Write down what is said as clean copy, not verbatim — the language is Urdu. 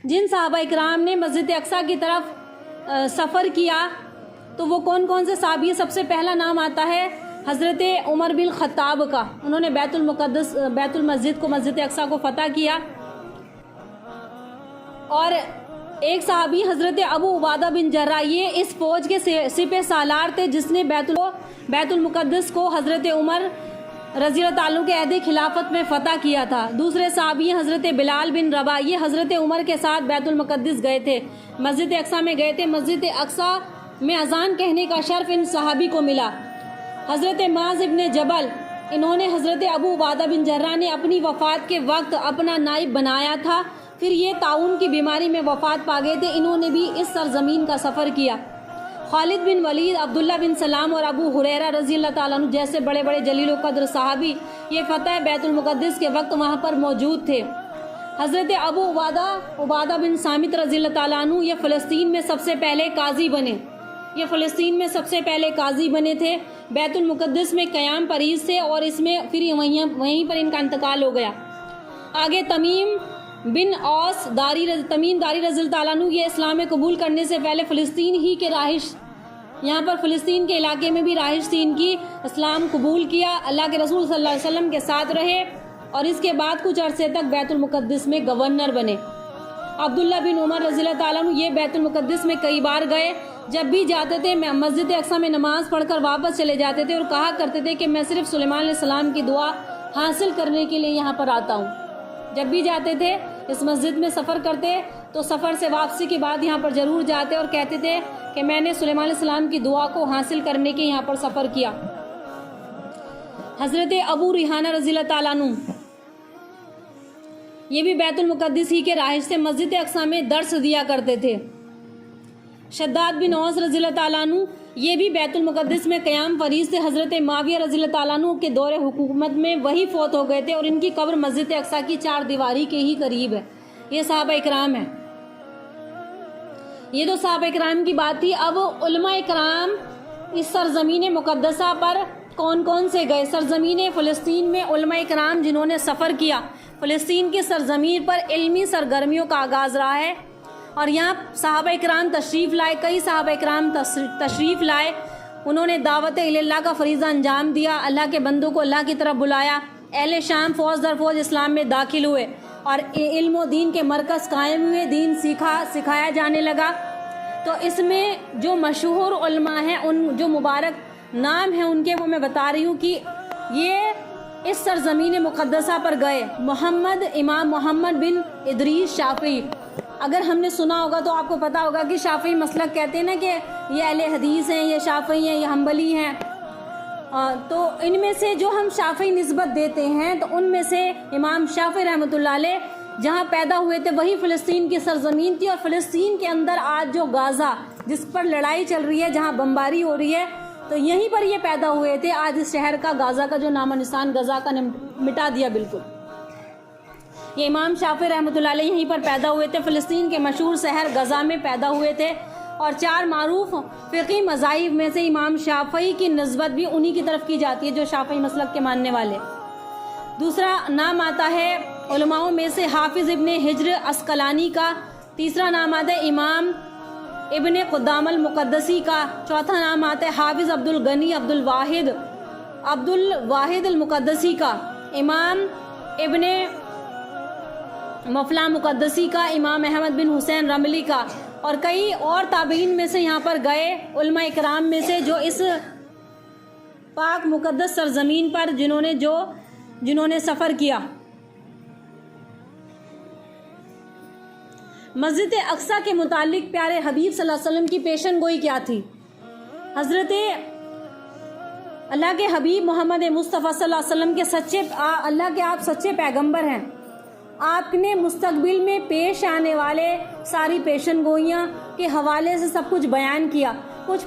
جن صحابہ اکرام نے مسجد اقصیٰ کی طرف سفر کیا تو وہ کون کون سے صحابی ہیں؟ سب سے پہلا نام آتا ہے حضرت عمر بن خطاب کا. انہوں نے بیت المسجد کو، مسجد اقصیٰ کو فتح کیا. اور ایک صحابی حضرت ابو عبادہ بن جراح، یہ اس فوج کے سپہ سالار تھے جس نے بیت المقدس کو حضرت عمر رضی اللہ تعالیٰ کے عہد خلافت میں فتح کیا تھا. دوسرے صحابی حضرت بلال بن رباح، یہ حضرت عمر کے ساتھ بیت المقدس گئے تھے، مسجد اقصیٰ میں گئے تھے. مسجد اقصیٰ میں اذان کہنے کا شرف ان صحابی کو ملا. حضرت معاذ ابن جبل، انہوں نے حضرت ابو عبادہ بن جراح نے اپنی وفات کے وقت اپنا نائب بنایا تھا. پھر یہ طاعون کی بیماری میں وفات پا گئے تھے. انہوں نے بھی اس سرزمین کا سفر کیا. خالد بن ولید، عبداللہ بن سلام اور ابو ہریرہ رضی اللہ تعالیٰ عنہ جیسے بڑے بڑے جلیل و قدر صحابی یہ فتح بیت المقدس کے وقت وہاں پر موجود تھے. حضرت ابو عبادہ بن صامت رضی اللہ تعالیٰ عنہ یہ فلسطین میں سب سے پہلے قاضی بنے تھے. بیت المقدس میں قیام پریز تھے اور اس میں پھر وہیں پر ان کا انتقال ہو گیا. آگے تمیم بن اوس داری رضی اللہ تعالیٰ عنہ، یہ اسلام قبول کرنے سے پہلے فلسطین ہی کے رہائش، یہاں پر فلسطین کے علاقے میں بھی رہائش تھی ان کی. اسلام قبول کیا، اللہ کے رسول صلی اللہ علیہ وسلم کے ساتھ رہے اور اس کے بعد کچھ عرصے تک بیت المقدس میں گورنر بنے. عبداللہ بن عمر رضی اللہ تعالیٰ عنہ یہ بیت المقدس میں کئی بار گئے. جب بھی جاتے تھے مسجد اقصیٰ میں نماز پڑھ کر واپس چلے جاتے تھے اور کہا کرتے تھے کہ میں صرف سلیمان علیہ السلام کی دعا حاصل کرنے کے لیے یہاں پر آتا ہوں. جب بھی جاتے تھے اس مسجد میں سفر کرتے تو سفر سے واپسی کے بعد یہاں پر ضرور جاتے اور کہتے تھے کہ میں نے سلیمان علیہ السلام کی دعا کو حاصل کرنے کے یہاں پر سفر کیا. حضرت ابو ریحانہ رضی اللہ تعالیٰ عنہ یہ بھی بیت المقدس ہی کے رہائش سے مسجد اقصیٰ میں درس دیا کرتے تھے. شداد بن اوس رضی اللہ تعالیٰ عنہ یہ بھی بیت المقدس میں قیام فریض تھے. حضرت معاویہ رضی اللہ تعالیٰ عنہ کے دور حکومت میں وہی فوت ہو گئے تھے اور ان کی قبر مسجد اقصیٰ کی چار دیواری کے ہی قریب ہے. یہ صحابہ اکرام ہیں. یہ تو صحابہ اکرام کی بات تھی. اب علماء اکرام اس سرزمین مقدسہ پر کون کون سے گئے؟ سرزمین فلسطین میں علماء اکرام جنہوں نے سفر کیا، فلسطین کی سرزمین پر علمی سرگرمیوں کا آغاز رہا ہے اور یہاں صحابہ اکرام تشریف لائے. کئی صحابہ اکرام تشریف لائے. انہوں نے دعوت اللہ کا فریضہ انجام دیا، اللہ کے بندوں کو اللہ کی طرف بلایا. اہل شام فوج در فوج اسلام میں داخل ہوئے اور علم و دین کے مرکز قائم ہوئے. دین سکھایا جانے لگا. تو اس میں جو مشہور علماء ہیں، ان جو مبارک نام ہیں ان کے وہ میں بتا رہی ہوں کہ یہ اس سرزمین مقدسہ پر گئے. امام محمد بن ادریس شافعی، اگر ہم نے سنا ہوگا تو آپ کو پتا ہوگا کہ شافعی مسلک کہتے ہیں نا کہ یہ اہل حدیث ہیں، یہ شافعی ہیں، یہ حنبلی ہیں. تو ان میں سے جو ہم شافعی نسبت دیتے ہیں تو ان میں سے امام شافعی رحمۃ اللہ علیہ جہاں پیدا ہوئے تھے وہی فلسطین کی سرزمین تھی. اور فلسطین کے اندر آج جو غازہ جس پر لڑائی چل رہی ہے، جہاں بمباری ہو رہی ہے، تو یہیں پر یہ پیدا ہوئے تھے. آج اس شہر کا غازہ کا جو نام و نشان غزہ کا مٹا دیا بالکل. یہ امام شافعی رحمۃ اللہ علیہ یہیں پر پیدا ہوئے تھے. فلسطین کے مشہور شہر غزہ میں پیدا ہوئے تھے اور چار معروف فقہی مذاہب میں سے امام شافعی کی نسبت بھی انہی کی طرف کی جاتی ہے جو شافعی مسلک کے ماننے والے. دوسرا نام آتا ہے علماء میں سے حافظ ابن حجر عسقلانی کا. تیسرا نام آتا ہے امام ابن قدامہ المقدسی کا. چوتھا نام آتا ہے حافظ عبد الغنی عبد الواحد المقدسی کا. امام ابن مفلا مقدسی کا. امام احمد بن حسین رملی کا. اور کئی اور تابعین میں سے یہاں پر گئے علماء اکرام میں سے جو اس پاک مقدس سرزمین پر جنہوں نے سفر کیا. مسجد اقصیٰ کے متعلق پیارے حبیب صلی اللہ علیہ وسلم کی پیشن گوئی کیا تھی؟ حضرت اللہ کے حبیب محمد مصطفیٰ صلی اللہ علیہ وسلم کے اللہ کے آپ سچے پیغمبر ہیں. آپ نے مستقبل میں پیش آنے والے ساری پیشن گوئیاں کے حوالے سے سب کچھ بیان کیا. کچھ